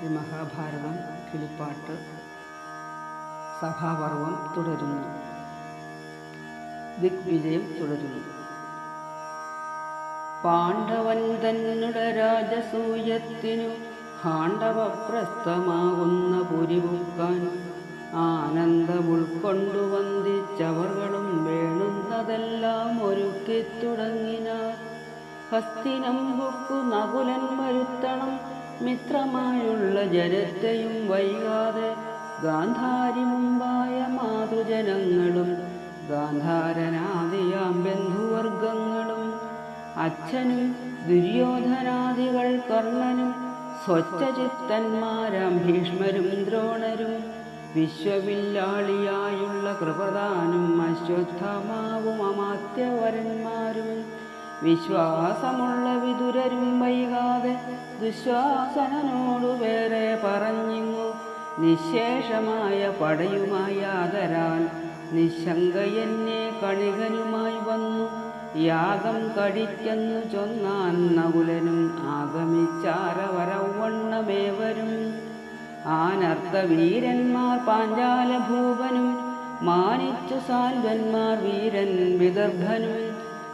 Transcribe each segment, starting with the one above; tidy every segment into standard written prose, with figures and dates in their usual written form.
ശ്രീ മഹാഭാരതം കിളിപ്പാട്ട് സഭാപർവം തുടരുന്നു. ദിഗ്വിജയം തുടരുന്നു. പാണ്ഡവൻ തന്നുടെ രാജസൂയത്തിനു ഹാണ്ഡവപ്രസ്ഥമാകുന്ന പുരിപുക്കാൻ ആനന്ദം ഉൾക്കൊണ്ടു വന്ദിച്ചവർകളും വേണുന്നതെല്ലാം ഒരുക്കി തുടങ്ങിനാർ. ഹസ്തിനമ്പുക്കു നകുലൻ വരുത്തണം മിത്രമായുള്ള ജനത്തെയും വൈകാതെ ഗാന്ധാരി മുമ്പായ മാതൃജനങ്ങളും ഗാന്ധാരനാദിയാം ബന്ധുവർഗങ്ങളും അച്ഛനും ദുര്യോധനാദികൾ കർണനും സ്വച്ഛചിത്തന്മാരാം ഭീഷ്മരും ദ്രോണരും വിശ്വവില്ലാളിയായുള്ള കൃപദാനും അശ്വത്ഥമാവും അമാത്യവരന്മാരും വിശ്വാസമുള്ള വിതുരരും വൈകാതെ ദുശ്വാസനോടു വേറെ പറഞ്ഞിങ്ങു നിശേഷമായ പടയുമായി ആദരാൽ നിശങ്കയെന്നെ കണികനുമായി വന്നു യാഗം കഴിക്കെന്നു ചൊന്നാൻ നകുലനും ആഗമിച്ചാരവരവണ്ണമേവരും. ആനർത്തവീരന്മാർ പാഞ്ചാലഭൂപനും മാനിച്ചു സാൽവന്മാർ വീരൻ വിദർഭനും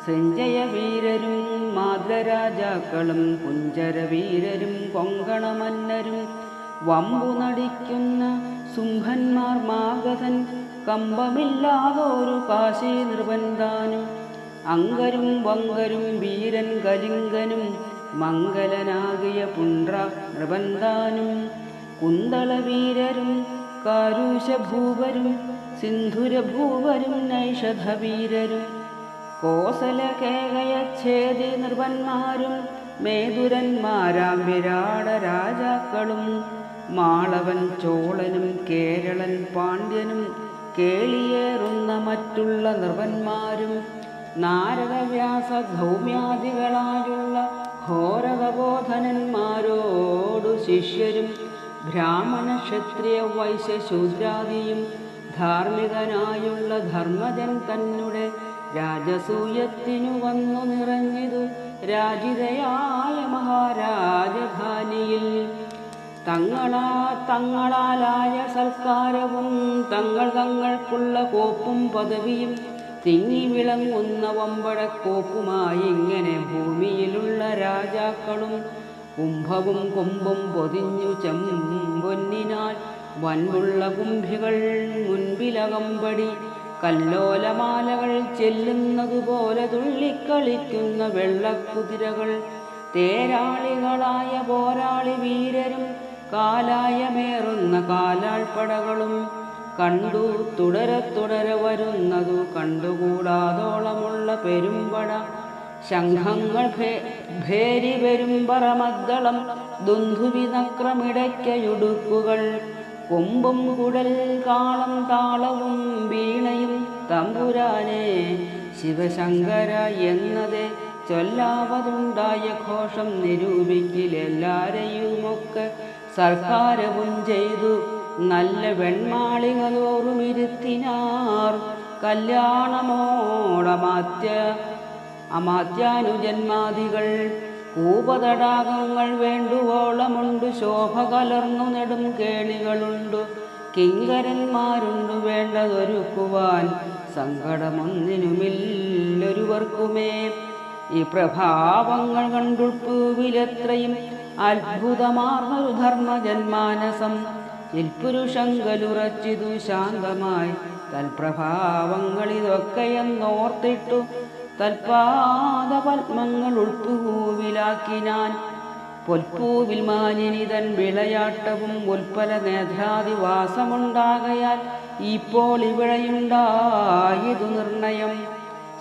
സഞ്ജയവീരരും മാദ്രരാജാക്കളും കുഞ്ചരവീരരും കൊങ്കണമന്നരും വമ്പു നടിക്കുന്ന സുംഭന്മാർ മാഗധൻ കമ്പമില്ലാതൊരു കാശി നൃപന്താനും അങ്കരും വങ്കരും വീരൻ കലിംഗനും മംഗലനാകിയ പുണ്ട്ര നൃപന്താനും കുന്തളവീരരും കാരൂശഭൂപരും സിന്ധുരഭൂപരും നൈഷധവീരരും കോസലകേകയച്ഛേദി നൃപന്മാരും മേതുരന്മാരാം വിരാട രാജാക്കളും മാളവൻ ചോളനും കേരളൻ പാണ്ഡ്യനും കേളിയേറുന്ന മറ്റുള്ള നൃപന്മാരും നാരദവ്യാസ ധൗമ്യാദികളായുള്ള ഘോരതബോധനന്മാരോടു ശിഷ്യരും ബ്രാഹ്മണ ക്ഷത്രിയ വൈശ്യശൂദ്രാദിയും ധാർമ്മികനായുള്ള ധർമ്മജൻ തന്നുടെ രാജസൂയത്തിനു വന്നു നിറഞ്ഞിതു രാജിതയായ മഹാരാജധാനിയിൽ. തങ്ങളാലായ സൽക്കാരവും തങ്ങൾക്കുള്ള കോപ്പും പദവിയും തിങ്ങി വിളങ്ങുന്ന വമ്പടക്കോപ്പുമായി ഇങ്ങനെ ഭൂമിയിലുള്ള രാജാക്കളും കുംഭവും കൊമ്പും പൊതിഞ്ഞു ചെമ്പൊന്നിനാൽ വൻപുള്ള കുംഭികൾ മുൻപിലകമ്പടി കല്ലോലമാലകൾ ചെല്ലുന്നതുപോലെ തുള്ളിക്കളിക്കുന്ന വെള്ളക്കുതിരകൾ തേരാളികളായ പോരാളി വീരരും കാലായമേറുന്ന കാലാൾപ്പടകളും കണ്ടു തുടരെ വരുന്നതു കണ്ടുകൂടാതോളമുള്ള പെരുമ്പട ശംഖങ്ങൾ ഭേരി പെരുമ്പറമദ്ദളം ദുന്ധുവിനക്രമിടയ്ക്കയുടുക്കുകൾ കൊമ്പും കുടൽ കാളം താളവും വീണയും തമ്പുരാനെ ശിവശങ്കര എന്നതേ ചൊല്ലാവതുണ്ടായ ഘോഷം നിരൂപിക്കിലെല്ലാരെയുമൊക്കെ സർക്കാരവും ചെയ്തു നല്ല വെൺമാളികതോറുമിരുത്തിനാർ. അമാത്യാനുജന്മാദികൾ കൂപതടാകങ്ങൾ വേണ്ടുവോളമുണ്ട് ശോഭ കലർന്നു നെടും കേളികളുണ്ടു കിങ്കരന്മാരുണ്ടു വേണ്ടതൊരുക്കുവാൻ സങ്കടമൊന്നിനുമില്ലൊരുവർക്കുമേ. ഈ പ്രഭാവങ്ങൾ കണ്ടുൾപ്പൂവിലെത്രയും അത്ഭുതമാർന്നൊരു ധർമ്മജന്മാനസം ഇൽപുരുഷങ്കലുറച്ചിതു ശാന്തമായി തൽപ്രഭാവങ്ങളിതൊക്കെയെന്നോർത്തിട്ടു തൽപാദപത്മങ്ങൾ ഉൾപ്പൂവിലാക്കിനാൻ. പൊൽപ്പൂവിൽ മാനിനിതൻ വിളയാട്ടവും ഉൽപ്പല നേത്രാദിവാസമുണ്ടാകയാൽ ഇപ്പോൾ ഇവിടെയുണ്ടായതു നിർണയം.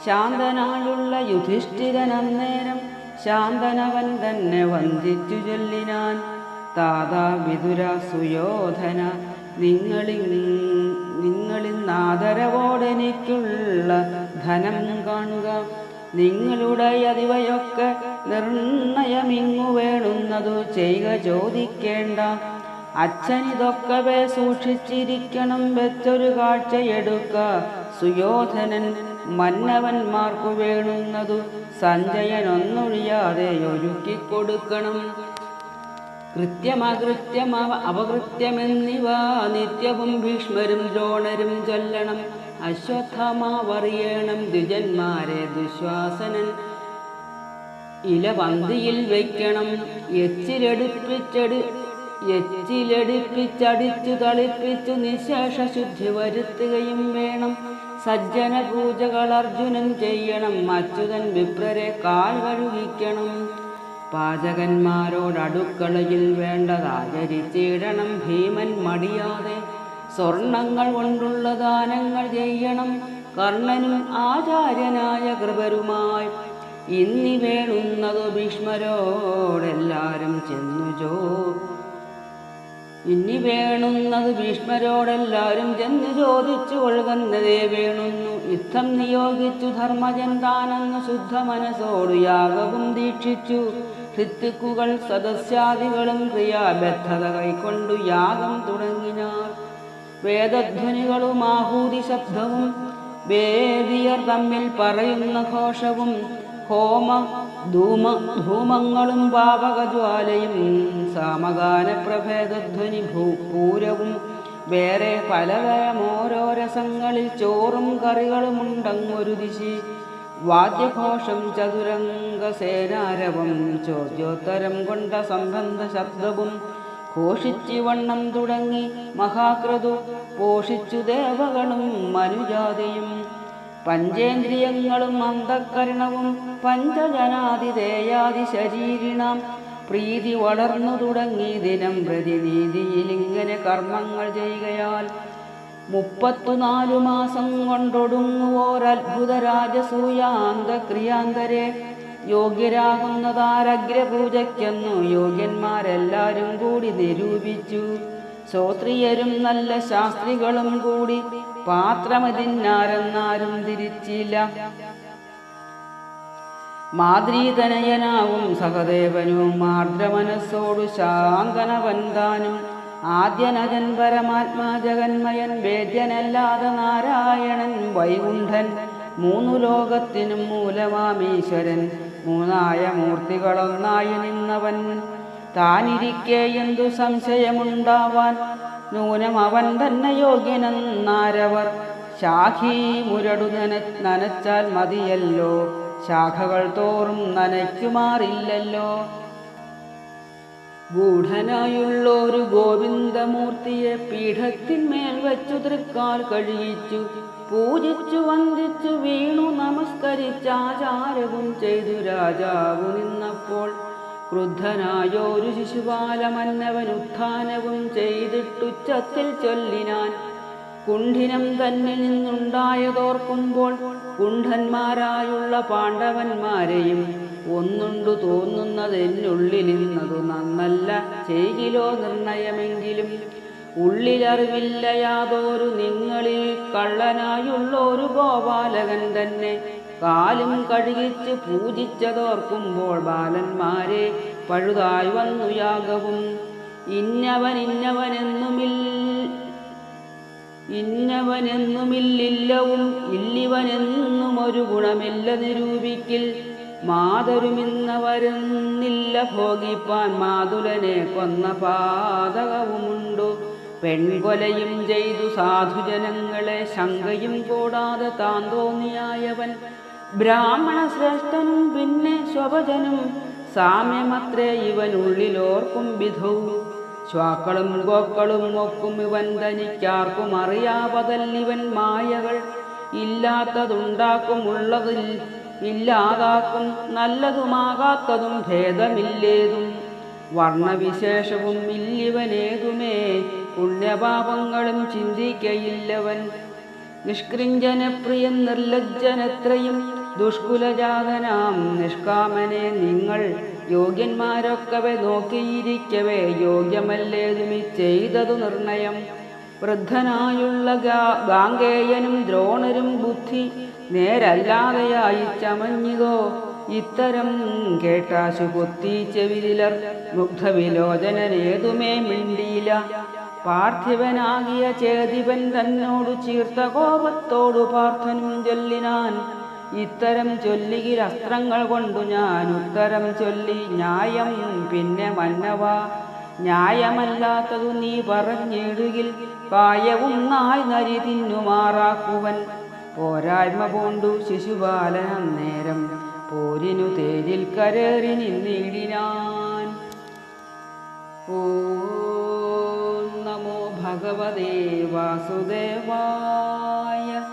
ശാന്തനായുള്ള യുധിഷ്ഠിരൻ അന്നേരം ശാന്തനവൻ തന്നെ വന്ദിച്ചു ചൊല്ലിനാൻ. താതാ വിതുര സുയോധന നിങ്ങളിന്നാദരവോടെനിക്കുള്ള ധനം കാണുക. നിങ്ങളുടെ അതിവയൊക്കെ നിർണയമിങ്ങു വേണുന്നതു ചെയ്യുക ചോദിക്കേണ്ട. അച്ഛനിതൊക്കവേ സൂക്ഷിച്ചിരിക്കണം വെച്ചൊരു കാഴ്ചയെടുക്ക. സുയോധനൻ മന്നവന്മാർക്കു വേണുന്നതു സഞ്ജയനൊന്നൊഴിയാതെ ഒരുക്കിക്കൊടുക്കണം. കൃത്യമകൃത്യം അപകൃത്യമെന്നിവ നിത്യവും ഭീഷ്മരും ദ്രോണരും ചൊല്ലണം. അശ്വത്ഥമാവറിയണം ദ്വിജന്മാരെ ദുശ്വാസനൻ ഇലപന്തിയിൽ വയ്ക്കണം. എച്ചിലെടുപ്പിച്ചടിച്ചു തളിപ്പിച്ചു നിശേഷ ശുദ്ധി വരുത്തുകയും വേണം. സജ്ജന പൂജകൾ അർജുനൻ ചെയ്യണം. അച്യുതൻ വിപ്രരെ കാൽ കഴുകിക്കണം. പാചകന്മാരോടടുക്കളയിൽ വേണ്ടതാചരിച്ചിടണം. ഭീമൻ മടിയാതെ സ്വർണങ്ങൾ കൊണ്ടുള്ള ദാനങ്ങൾ ചെയ്യണം. കർണനും ആചാര്യനായ കൃപരുമായി ഇന്നി വേണുന്നതു ഭീഷ്മരോടെല്ലാരും ചെന്നു ചോദിച്ചു കൊള്ളുന്നതേ വേണുന്നു. യുദ്ധം നിയോഗിച്ചു ധർമ്മജൻ താനെന്നു ശുദ്ധ മനസ്സോടു യാഗവും ദീക്ഷിച്ചു. ഋത്തുക്കുകൾ സദസ്യാദികളും ക്രിയാബദ്ധത കൈക്കൊണ്ടു യാഗം തുടങ്ങിനാർ. വേദധ്വനികളും ആഹൂതി ശബ്ദവും വേദിയർ തമ്മിൽ പറയുന്ന ഘോഷവും ധൂമങ്ങളും പാവകജ്വാലയും സാമഗാന പ്രഭേദധ്വനി പൂരവും വേറെ പലതരം ഓരോ രസങ്ങളിൽ ചോറും കറികളുമുണ്ടങ്ങൊരു ദിശി. വാദ്യഘോഷം ചതുരംഗസേനാരവം ചോദ്യോത്തരം കൊണ്ട സംബന്ധ ശബ്ദവും ഘോഷിച്ചു വണ്ണം തുടങ്ങി മഹാക്രതു പോഷിച്ചു ദേവകളും മനുജാതിയും. പഞ്ചേന്ദ്രിയങ്ങളും അന്ധക്കരണവും പഞ്ചജനാതിദേയാദി ശരീരിണാം പ്രീതി വളർന്നു തുടങ്ങി ദിനം പ്രതിനീതിയിലിങ്ങനെ കർമ്മങ്ങൾ ചെയ്യുകയാൽ 34 മാസം കൊണ്ടൊടുങ്ങുവോരത്ഭുത രാജസൂയാന്തക്രിയാന്തരെ യോഗ്യരാകുന്നതാരഗ്രപൂജയ്ക്കെന്നു യോഗ്യന്മാരെല്ലാരും കൂടി നിരൂപിച്ചു. ശ്രോത്രിയരും നല്ല ശാസ്ത്രികളും കൂടി പാത്രമതിന്നാരെന്നാരും തിരിച്ചില്ല. മാദ്രീതനയനാവും സഹദേവനും ആർദ്രമനസ്സോടു ശാന്തനവന്താനും ആദ്യനജൻ പരമാത്മാ ജഗന്മയൻ വേദ്യനല്ലാതെ നാരായണൻ വൈകുണ്ഠൻ 3 ലോകത്തിനും മൂലമാമീശ്വരൻ മൂന്നായ മൂർത്തികളൊന്നായി നിന്നവൻ താനിരിക്കെ എന്തു സംശയമുണ്ടാവാൻ നൂനം അവൻ തന്നെ യോഗ്യനെന്നാരവർ. ശാഖീ മുരടു നനച്ചാൽ മതിയല്ലോ, ശാഖകൾ തോറും നനയ്ക്കുമാറില്ലല്ലോ. ഗൂഢനായുള്ളൊരു ഗോവിന്ദമൂർത്തിയെ പീഠത്തിന്മേൽ വെച്ചു തൃക്കാൽ കഴിയിച്ചു പൂജിച്ചു വന്ദിച്ചു വീണു നമസ്കരിച്ചാചാരവും ചെയ്തു രാജാവു നിന്നപ്പോൾ ക്രുദ്ധനായൊരു ശിശുപാലമന്നവനുത്ഥാനവും ചെയ്തിട്ടുച്ചത്തിൽ ചൊല്ലിനാൻ. കുണ്ഠിനം തന്നിൽ നിന്നുണ്ടായതോർക്കുമ്പോൾ കുണ്ഠന്മാരായുള്ള പാണ്ഡവന്മാരെയും ഒന്നുണ്ടു തോന്നുന്നതെന്നുള്ളിലിരുന്നതു നന്നല്ല ചെയ്കിലോ നിർണയമെങ്കിലും. ഉള്ളിലറിവില്ല യാതൊരു നിങ്ങളിൽ കള്ളനായുള്ളൊരു ഗോപാലകൻ തന്നെ കാലും കഴുകിച്ച് പൂജിച്ചതോർക്കുമ്പോൾ ബാലന്മാരെ പഴുതായി വന്നു യാഗവും. ഇന്നവനെന്നുമില്ലവും ഇല്ലിവനെന്നും ഒരു ഗുണമില്ല നിരൂപിക്കിൽ. മാതരുമിന്നവരെന്നില്ല ഭോഗിപ്പാൻ മാതുലനെ കൊന്ന പാതകവുമുണ്ടു. പെൺകൊലയും ചെയ്തു സാധുജനങ്ങളെ ശങ്കയും കൂടാതെ താൻ തോന്നിയായവൻ ബ്രാഹ്മണ ശ്രേഷ്ഠനും പിന്നെ സ്വപജനും സാമ്യമത്രേ ഇവനുള്ളിലോർക്കും വിധൗ. ശ്വാക്കളും ഗോക്കളും ഒക്കും ഇവൻ തനിക്കാർക്കും അറിയാവതല്ലിവൻ മായകൾ. ഇല്ലാത്തതുണ്ടാക്കും, ഉള്ളതിൽ ഇല്ലാതാക്കും, നല്ലതുമാകാത്തതും ഭേദമില്ലേതും. വർണ്ണവിശേഷവും ഇല്ലിവനേതുമേ, പുണ്യപാപങ്ങളും ചിന്തിക്കയില്ലവൻ. നിഷ്കൃഞ്ചനപ്രിയൻ നിർലജ്ജനത്രയും ദുഷ്കുലജാതനാം നിഷ്കാമനെ നിങ്ങൾ യോഗ്യന്മാരൊക്കവെ നോക്കിയിരിക്കവേ യോഗ്യമല്ലേതുമി ചെയ്തതു നിർണയം. വൃദ്ധനായുള്ള ഗാംഗേയനും ദ്രോണരും ബുദ്ധി നേരല്ലാതെയായി ചമഞ്ഞിതോ. ഇത്തരം കേട്ടാശു പൊത്തി ചെവിതിലർ മുഗ്ധവിലോചനേതുമേ മിണ്ടിയില്ല. പാർത്ഥിവനാകിയ ചേതിവൻ തന്നോടു ചീർത്ത കോപത്തോടു പാർത്ഥനും ചൊല്ലിനാൻ. ഇത്തരം ചൊല്ലിയിൽ അസ്ത്രങ്ങൾ കൊണ്ടു ഞാൻ ഉത്തരം ചൊല്ലി ന്യായം പിന്നെ മന്നവ. ന്യായമല്ലാത്തതു നീ പറഞ്ഞിടുകിൽ കായവും നായ് നരി തിന്നുമാറാക്കുവൻ. പോരായ്മ പൂണ്ടു ശിശുപാലനം നേരം പോരിനു തേരിൽ കരേറി നിന്നിടിനാൻ. ഓം നമോ ഭഗവതേ വാസുദേവായ.